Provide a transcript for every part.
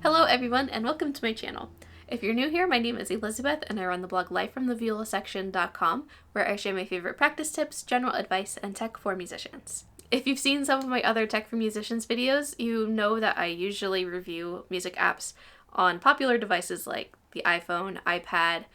Hello everyone and welcome to my channel. If you're new here, my name is Elizabeth and I run the blog lifefromtheviolasection.com where I share my favorite practice tips, general advice, and tech for musicians. If you've seen some of my other Tech for Musicians videos, you know that I usually review music apps on popular devices like the iPhone, iPad,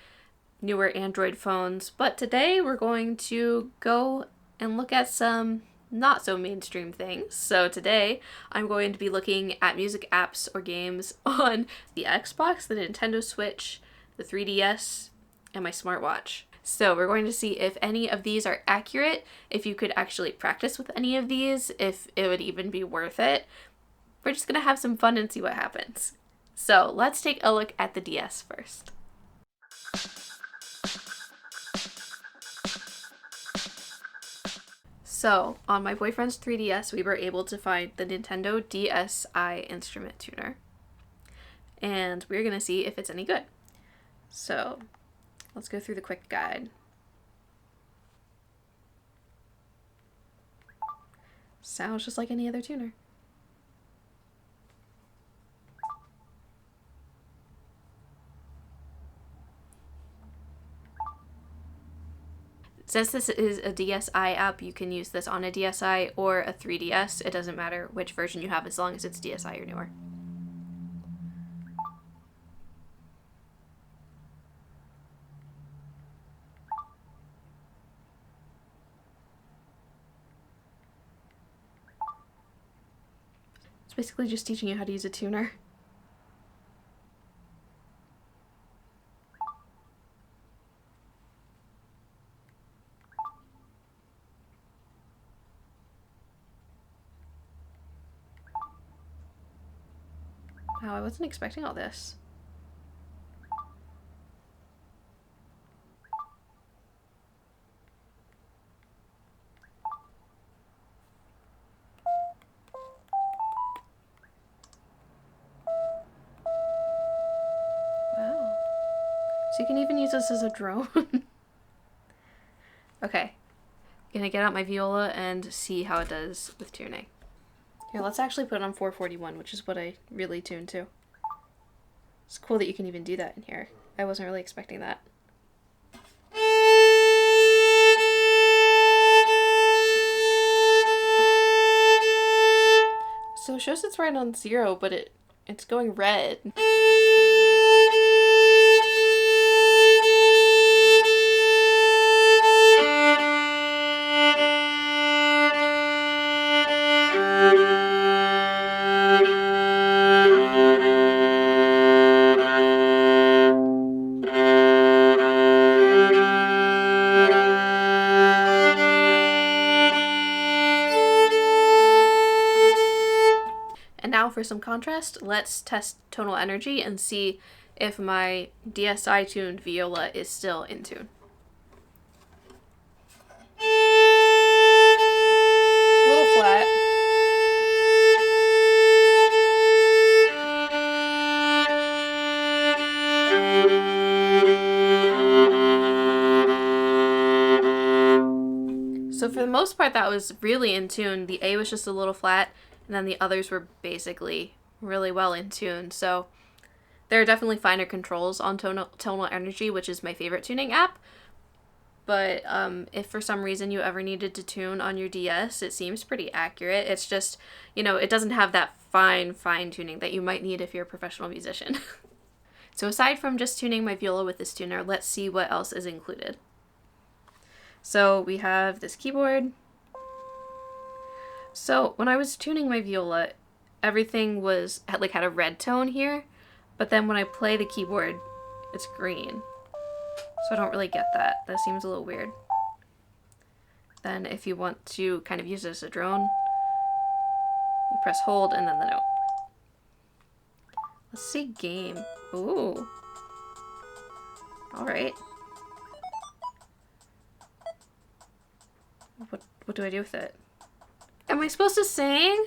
newer Android phones, but today we're going to go and look at some not so mainstream things. So today I'm going to be looking at music apps or games on the Xbox, the Nintendo Switch, the 3DS, and my smartwatch. So we're going to see if any of these are accurate, if you could actually practice with any of these, if it would even be worth it. We're just gonna have some fun and see what happens. So let's take a look at the DS first. So, on my boyfriend's 3DS, we were able to find the Nintendo DSi instrument tuner. And we're going to see if it's any good. So, let's go through the quick guide. Sounds just like any other tuner. Since this is a DSi app, you can use this on a DSi or a 3DS. It doesn't matter which version you have as long as it's DSi or newer. It's basically just teaching you how to use a tuner. Wow, I wasn't expecting all this. Wow. So you can even use this as a drone. Okay. I'm gonna get out my viola and see how it does with tuning. Here, let's actually put it on 441, which is what I really tune to. It's cool that you can even do that in here. I wasn't really expecting that. So it shows it's right on 0, but it's going red. And now for some contrast, let's test tonal energy and see if my DSi tuned viola is still in tune. A little flat. So for the most part that was really in tune. The A was just a little flat, and then the others were basically really well in tune. So there are definitely finer controls on tonal energy, which is my favorite tuning app. But if for some reason you ever needed to tune on your DS, it seems pretty accurate. It's just, you know, it doesn't have that fine tuning that you might need if you're a professional musician. So aside from just tuning my viola with this tuner, let's see what else is included. So we have this keyboard. So when I was tuning my viola, everything had a red tone here, but then when I play the keyboard, it's green. So I don't really get that. That seems a little weird. Then if you want to kind of use it as a drone, you press hold and then the note. Let's see game. Ooh. All right. What do I do with it? Am I supposed to sing?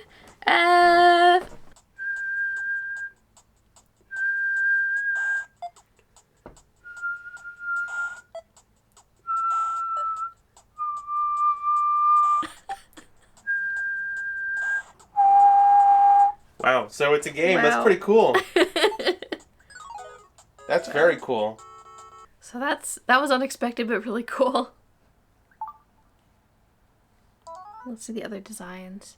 Wow, so it's a game. Wow. That's pretty cool. That's very cool. So that was unexpected, but really cool. Let's see the other designs.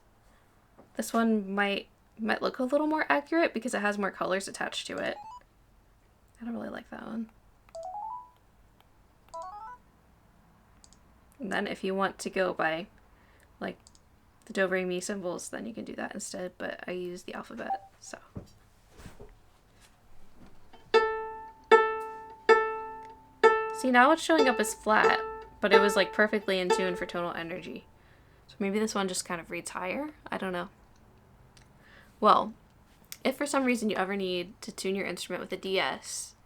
This one might look a little more accurate because it has more colors attached to it. I don't really like that one. And then if you want to go by like the do re mi symbols, then you can do that instead, but I use the alphabet, so. See, now it's showing up as flat, but it was like perfectly in tune for tonal energy. So maybe this one just kind of reads higher? I don't know. Well, if for some reason you ever need to tune your instrument with a DS,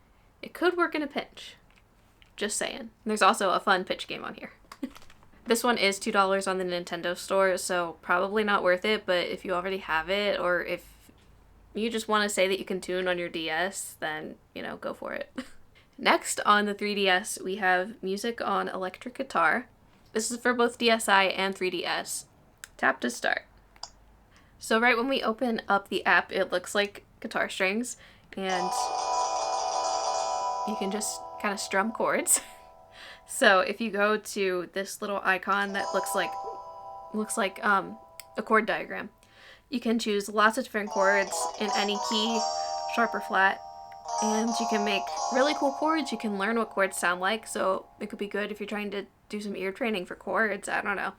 it could work in a pinch. Just saying. There's also a fun pitch game on here. This one is $2 on the Nintendo store, so probably not worth it, but if you already have it, or if you just want to say that you can tune on your DS, then, you know, go for it. Next on the 3DS, we have music on electric guitar. This is for both DSi and 3DS. Tap to start. So right when we open up the app, it looks like guitar strings, and you can just kind of strum chords. So if you go to this little icon that looks like a chord diagram, you can choose lots of different chords in any key, sharp or flat, and you can make really cool chords. You can learn what chords sound like, so it could be good if you're trying to do some ear training for chords. I don't know.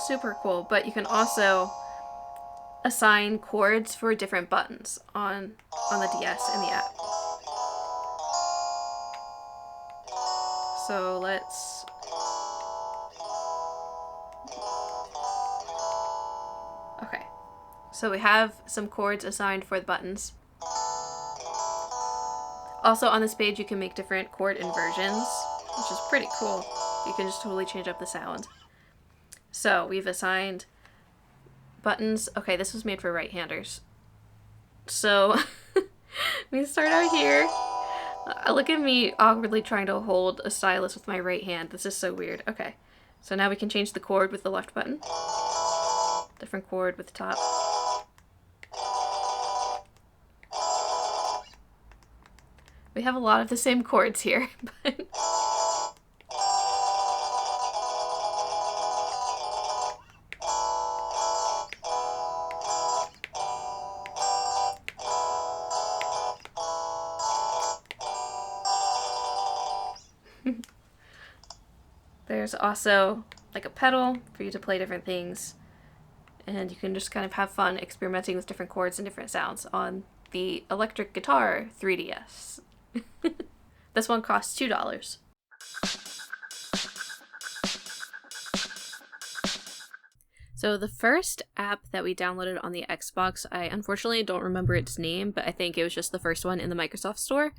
Super cool, but you can also assign chords for different buttons on the DS in the app. So let's... Okay. So we have some chords assigned for the buttons. Also on this page you can make different chord inversions, which is pretty cool. You can just totally change up the sound. So we've assigned buttons. Okay, this was made for right-handers. So we start out here. Look at me awkwardly trying to hold a stylus with my right hand. This is so weird. Okay, so now we can change the chord with the left button. Different chord with the top. We have a lot of the same chords here, but... There's also like a pedal for you to play different things, and you can just kind of have fun experimenting with different chords and different sounds on the electric guitar 3DS. This one costs $2. So the first app that we downloaded on the Xbox, I unfortunately don't remember its name, but I think it was just the first one in the Microsoft Store.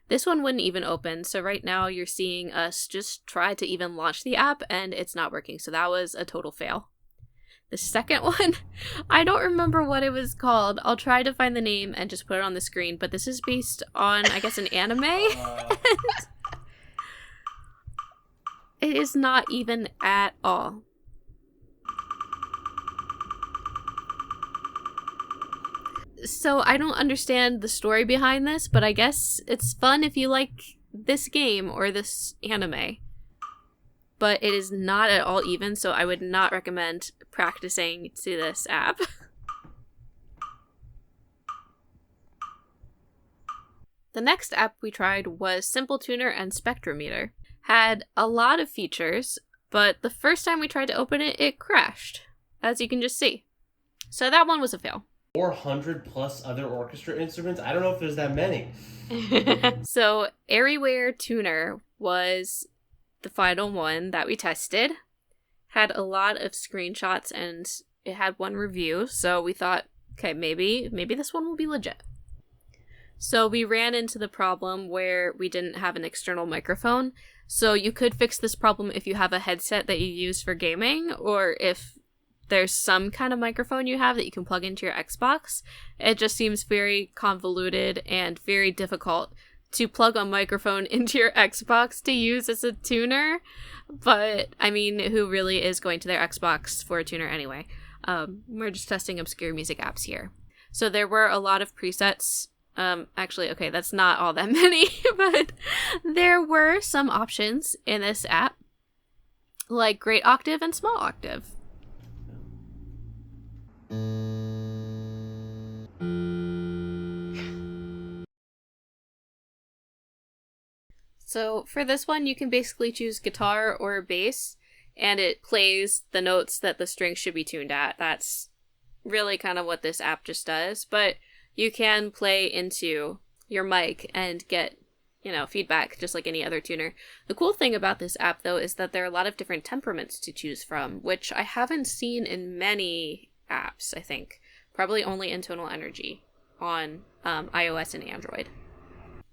This one wouldn't even open, so right now you're seeing us just try to even launch the app, and it's not working, so that was a total fail. The second one, I don't remember what it was called. I'll try to find the name and just put it on the screen, but this is based on, I guess, an anime. It is not even at all. So I don't understand the story behind this, but I guess it's fun if you like this game or this anime. But it is not at all even, so I would not recommend practicing to this app. The next app we tried was Simple Tuner and Spectrometer. Had a lot of features, but the first time we tried to open it, it crashed, as you can just see. So that one was a fail. 400 plus other orchestra instruments? I don't know if there's that many. So Everywhere Tuner was the final one that we tested. Had a lot of screenshots and it had one review, so we thought, okay, maybe this one will be legit. So we ran into the problem where we didn't have an external microphone. So you could fix this problem if you have a headset that you use for gaming, or if there's some kind of microphone you have that you can plug into your Xbox. It just seems very convoluted and very difficult to plug a microphone into your Xbox to use as a tuner. But, I mean, who really is going to their Xbox for a tuner anyway? We're just testing obscure music apps here. So there were a lot of presets. Actually, okay, that's not all that many, but there were some options in this app, like great octave and small octave. So for this one, you can basically choose guitar or bass, and it plays the notes that the string should be tuned at. That's really kind of what this app just does, but you can play into your mic and get, you know, feedback just like any other tuner. The cool thing about this app, though, is that there are a lot of different temperaments to choose from, which I haven't seen in many apps, I think. Probably only in Tonal Energy on iOS and Android.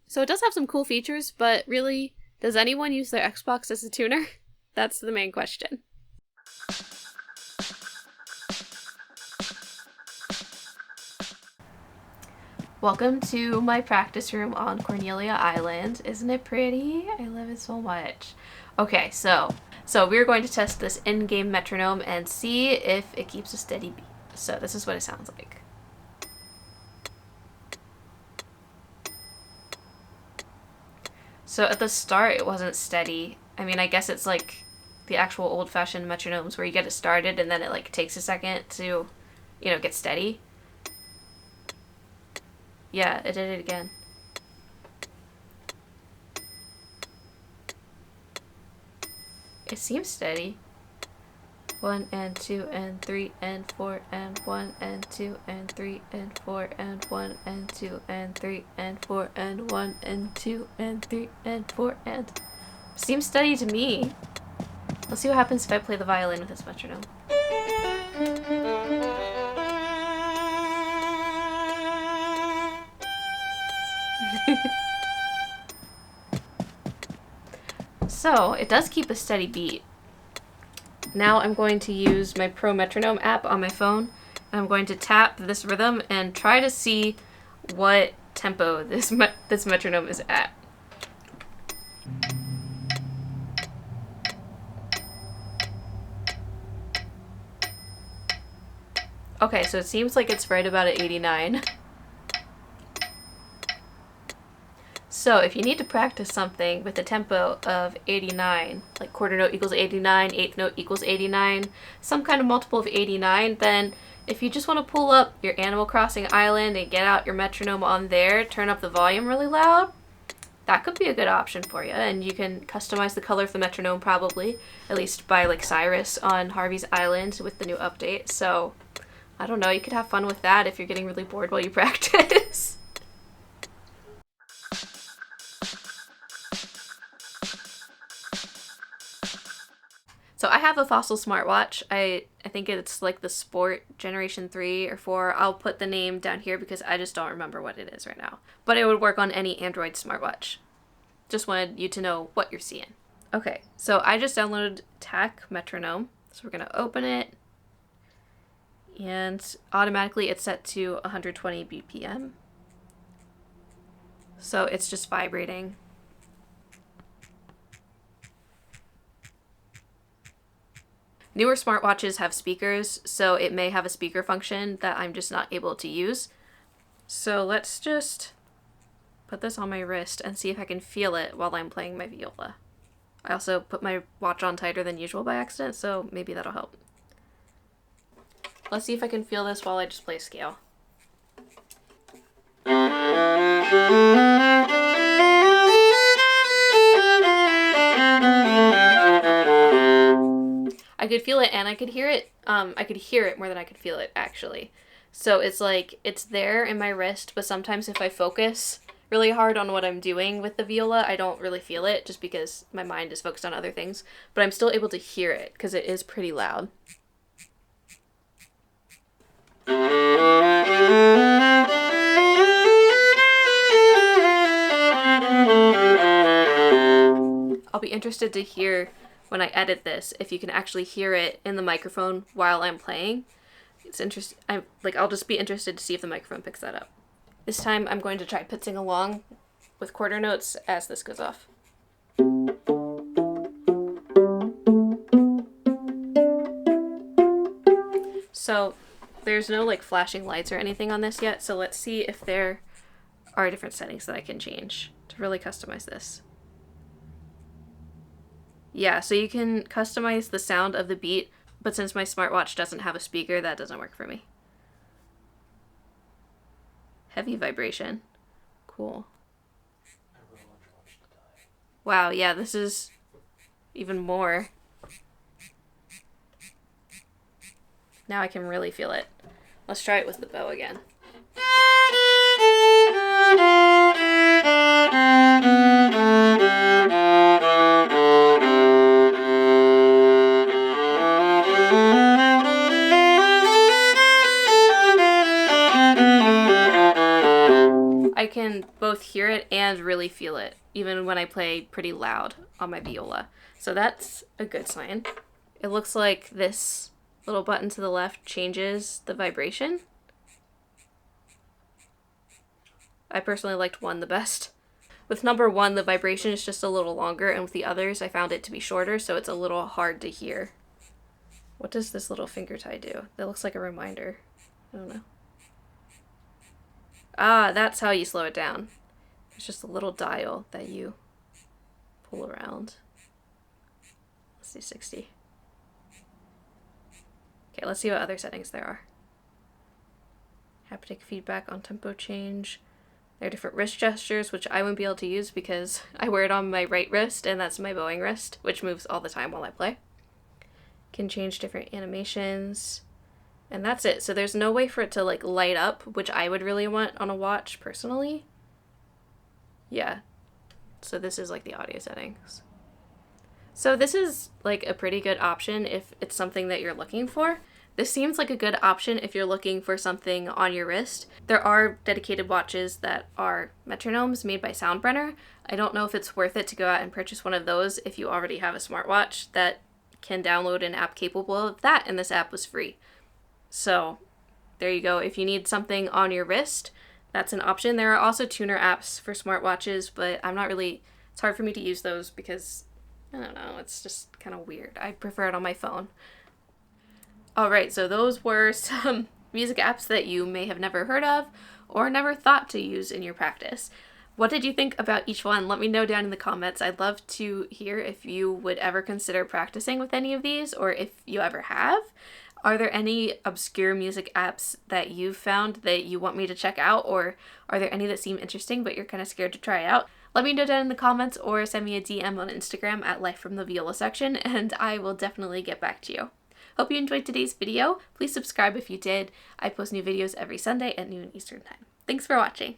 So it does have some cool features, but really, does anyone use their Xbox as a tuner? That's the main question. Welcome to my practice room on Cornelia Island. Isn't it pretty? I love it so much. Okay, so we're going to test this in-game metronome and see if it keeps a steady beat. So this is what it sounds like. So at the start, it wasn't steady. I mean, I guess it's like the actual old-fashioned metronomes where you get it started and then it like takes a second to, you know, get steady. Yeah, it did it again. It seems steady. 1 and 2 and 3 and 4 and 1 and 2 and 3 and 4 and 1 and 2 and 3 and 4 and 1 and 2 and 3 and 4 and... Seems steady to me. Let's see what happens if I play the violin with this metronome. So, it does keep a steady beat. Now I'm going to use my Pro Metronome app on my phone, and I'm going to tap this rhythm and try to see what tempo this metronome is at. Okay, so it seems like it's right about at 89. So if you need to practice something with a tempo of 89, like quarter note equals 89, eighth note equals 89, some kind of multiple of 89, then if you just want to pull up your Animal Crossing island and get out your metronome on there, turn up the volume really loud, that could be a good option for you. And you can customize the color of the metronome probably, at least by like Cyrus on Harvey's Island with the new update. So I don't know, you could have fun with that if you're getting really bored while you practice. So I have a Fossil smartwatch. I think it's like the Sport Generation 3 or 4. I'll put the name down here because I just don't remember what it is right now. But it would work on any Android smartwatch. Just wanted you to know what you're seeing. Okay, so I just downloaded TAC Metronome. So we're going to open it. And automatically it's set to 120 BPM. So it's just vibrating. Newer smartwatches have speakers, so it may have a speaker function that I'm just not able to use. So let's just put this on my wrist and see if I can feel it while I'm playing my viola. I also put my watch on tighter than usual by accident, so maybe that'll help. Let's see if I can feel this while I just play scale. I could feel it and I could hear it. I could hear it more than I could feel it, actually. So it's like, it's there in my wrist, but sometimes if I focus really hard on what I'm doing with the viola, I don't really feel it just because my mind is focused on other things. But I'm still able to hear it because it is pretty loud. I'll be interested to hear when I edit this if you can actually hear it in the microphone while I'm playing. It's interesting. I'll just be interested to see if the microphone picks that up. This time I'm going to try pitzing along with quarter notes as this goes off. So there's no like flashing lights or anything on this yet, so let's see if there are different settings that I can change to really customize this. Yeah, so you can customize the sound of the beat, but since my smartwatch doesn't have a speaker, that doesn't work for me. Heavy vibration. Cool. Wow, yeah, this is even more. Now I can really feel it. Let's try it with the bow again. I can both hear it and really feel it, even when I play pretty loud on my viola. So that's a good sign. It looks like this little button to the left changes the vibration. I personally liked 1 the best. With number 1, the vibration is just a little longer, and with the others, I found it to be shorter, so it's a little hard to hear. What does this little finger tie do? That looks like a reminder. I don't know. Ah, that's how you slow it down. There's just a little dial that you pull around. Let's do 60. Okay, let's see what other settings there are. Haptic feedback on tempo change. There are different wrist gestures, which I wouldn't be able to use because I wear it on my right wrist, and that's my bowing wrist, which moves all the time while I play. Can change different animations. And that's it. So there's no way for it to like light up, which I would really want on a watch personally. Yeah. So this is like the audio settings. So this is like a pretty good option if it's something that you're looking for. This seems like a good option if you're looking for something on your wrist. There are dedicated watches that are metronomes made by Soundbrenner. I don't know if it's worth it to go out and purchase one of those if you already have a smartwatch that can download an app capable of that, and this app was free. So there you go. If you need something on your wrist, that's an option. There are also tuner apps for smartwatches, but it's hard for me to use those because, I don't know, it's just kind of weird. I prefer it on my phone. Alright, so those were some music apps that you may have never heard of or never thought to use in your practice. What did you think about each one? Let me know down in the comments. I'd love to hear if you would ever consider practicing with any of these, or if you ever have. Are there any obscure music apps that you've found that you want me to check out, or are there any that seem interesting but you're kind of scared to try out? Let me know down in the comments or send me a DM on Instagram at Life from the Viola section, and I will definitely get back to you. Hope you enjoyed today's video. Please subscribe if you did. I post new videos every Sunday at noon Eastern Time. Thanks for watching.